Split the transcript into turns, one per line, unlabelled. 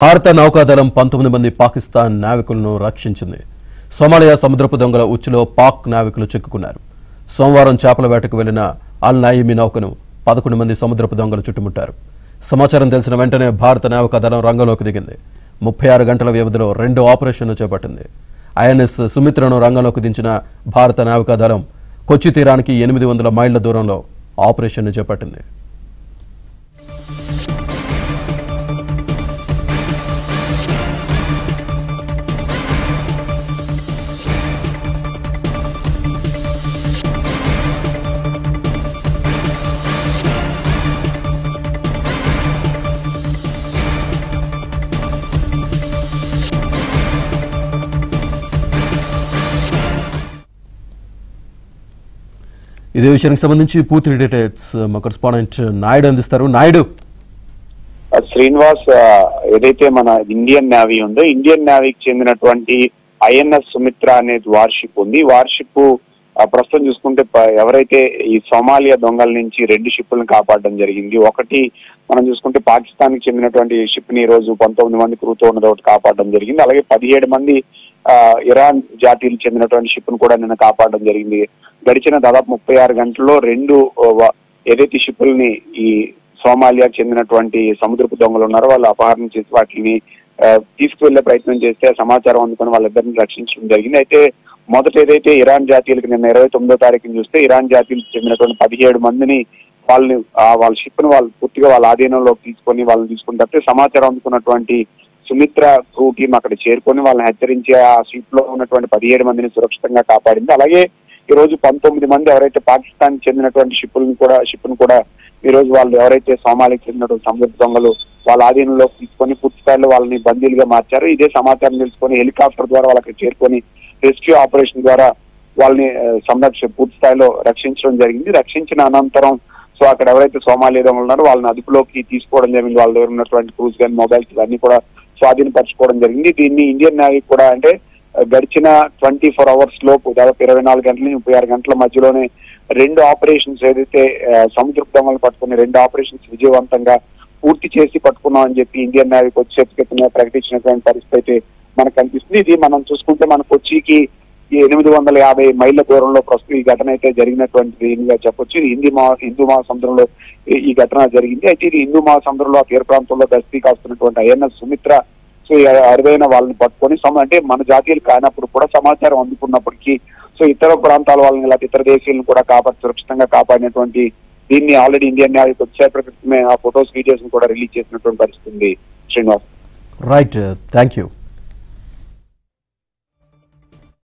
భారత నౌకాదళం 19 మంది పాకిస్తాన్ నావికులను రక్షించింది. సోమాలియా సముద్రపు దొంగల ఉచ్చులో పాక్ నావికులు చిక్కుకున్నారు. సోమవారం చేపల వేటకు వెళ్లిన అల్ నయీమి నౌకను 11 మంది సముద్రపు దొంగలు చుట్టుముట్టారు. సమాచారం తెలిసిన వెంటనే భారత నౌకాదళం రంగంలోకి దిగింది. 36 గంటల వ్యవధిలో 2 ఆపరేషన్లు చేపట్టింది. ఐఎన్ఎస్ సుమిత్రను రంగంలోకి దించిన భారత నౌకాదళం కొచ్చి తీరానికి 800 మైళ్ల దూరంలో ఆపరేషన్ను చేపట్టింది. ఇదే విషయానికి సంబంధించి పూర్తి డీటెయిల్స్ మా కరెస్పాండెంట్ నాయుడు అందిస్తారు. నాయుడు,
శ్రీనివాస్, ఏదైతే మన ఇండియన్ నేవీ ఉందో ఇండియన్ నేవీకి చెందినటువంటి ఐఎన్ఎస్ సుమిత్ర అనేది వార్షిప్ ఉంది. వార్షిప్ ప్రస్తుతం చూసుకుంటే ఎవరైతే ఈ సోమాలియా దొంగల నుంచి 2 షిప్పులను కాపాడడం జరిగింది. ఒకటి మనం చూసుకుంటే పాకిస్తాన్ కి చెందినటువంటి షిప్ ని ఈ రోజు 19 మంది క్రూతో ఉన్నది ఒకటి కాపాడడం జరిగింది. అలాగే 17 మంది ఇరాన్ జాతీయులకు చెందినటువంటి షిప్ ను కూడా నిన్న కాపాడడం జరిగింది. గడిచిన దాదాపు 36 గంటల్లో 2 ఏదైతే షిప్పుల్ని ఈ సోమాలియాకు చెందినటువంటి సముద్రపు దొంగలు ఉన్నారో వాళ్ళు అపహరణ చేసి వాటిని తీసుకువెళ్లే ప్రయత్నం చేస్తే సమాచారం అందుకుని వాళ్ళిద్దరిని రక్షించడం జరిగింది. అయితే మొదట ఏదైతే ఇరాన్ జాతీయులకు నిన్న 29వ తారీఖున చూస్తే ఇరాన్ జాతీయులకు చెందినటువంటి 17 మందిని వాళ్ళ షిప్ ను వాళ్ళు పూర్తిగా వాళ్ళ ఆధీనంలోకి తీసుకొని వాళ్ళని తీసుకుంటే సమాచారం అందుకున్నటువంటి సుమిత్ర క్రూ టీం అక్కడ చేరుకొని వాళ్ళని హెచ్చరించి ఆ షిప్ లో ఉన్నటువంటి 17 మందిని సురక్షితంగా కాపాడింది. అలాగే ఈ రోజు 19 మంది ఎవరైతే పాకిస్తాన్ చెందినటువంటి షిప్ ను కూడా ఈ రోజు వాళ్ళు ఎవరైతే సోమాలియాకి చెందినటువంటి సముద్ర దొంగలు వాళ్ళ ఆధీనంలోకి తీసుకొని పూర్తి స్థాయిలో వాళ్ళని బందీలుగా మార్చారు. ఇదే సమాచారం తెలుసుకొని హెలికాప్టర్ ద్వారా వాళ్ళకి చేరుకొని రెస్క్యూ ఆపరేషన్ ద్వారా వాళ్ళని పూర్తి స్థాయిలో రక్షించడం జరిగింది. రక్షించిన అనంతరం అక్కడ ఎవరైతే సోమాలియా దొంగలు ఉన్నారో వాళ్ళని అదుపులోకి తీసుకోవడం జరిగింది. వాళ్ళ దగ్గర ఉన్నటువంటి క్రూజ్ గన్, మొబైల్స్ ఇవన్నీ కూడా స్వాధీనపరచుకోవడం జరిగింది. దీన్ని ఇండియన్ నేవీ కూడా అంటే గడిచిన 24 అవర్స్ లోపు దాదాపు 24 గంటల నుంచి 36 గంటల మధ్యలోనే 2 ఆపరేషన్స్ ఏదైతే సముద్రపు దొంగలు పట్టుకుని 2 ఆపరేషన్స్ విజయవంతంగా పూర్తి చేసి పట్టుకున్నామని చెప్పి ఇండియన్ నేవీ కొద్దిసేపు క్రితం ప్రకటించినటువంటి పరిస్థితి అయితే మనకు కనిపిస్తుంది. ఇది మనం చూసుకుంటే మన కొచ్చికి 850 మైళ్ళ దూరంలో ప్రస్తుతం ఈ ఘటన అయితే జరిగినటువంటిదిగా చెప్పొచ్చు. ఇది హిందూ మహాసముద్రంలో ఈ ఘటన జరిగింది. అయితే ఇది హిందూ మహాసముద్రంలో తీర ప్రాంతంలో గస్తీ కాస్తున్నటువంటి ఐఎన్ఎస్ సుమిత్ర అరుదైన వాళ్ళని పట్టుకొని అంటే మన జాతీయులు కానప్పుడు కూడా సమాచారం అందుకున్నప్పటికీ ఇతర ప్రాంతాల వాళ్ళని ఇలా ఇతర దేశాలను కూడా సురక్షితంగా కాపాడినటువంటి దీన్ని ఆల్రెడీ ఇండియన్ నేవీ వచ్చేపటి క్రితమే ఆ ఫొటోస్, వీడియోస్ కూడా రిలీజ్ చేసినటువంటి పరిస్థితి ఉంది. Srinivas,
right, thank you.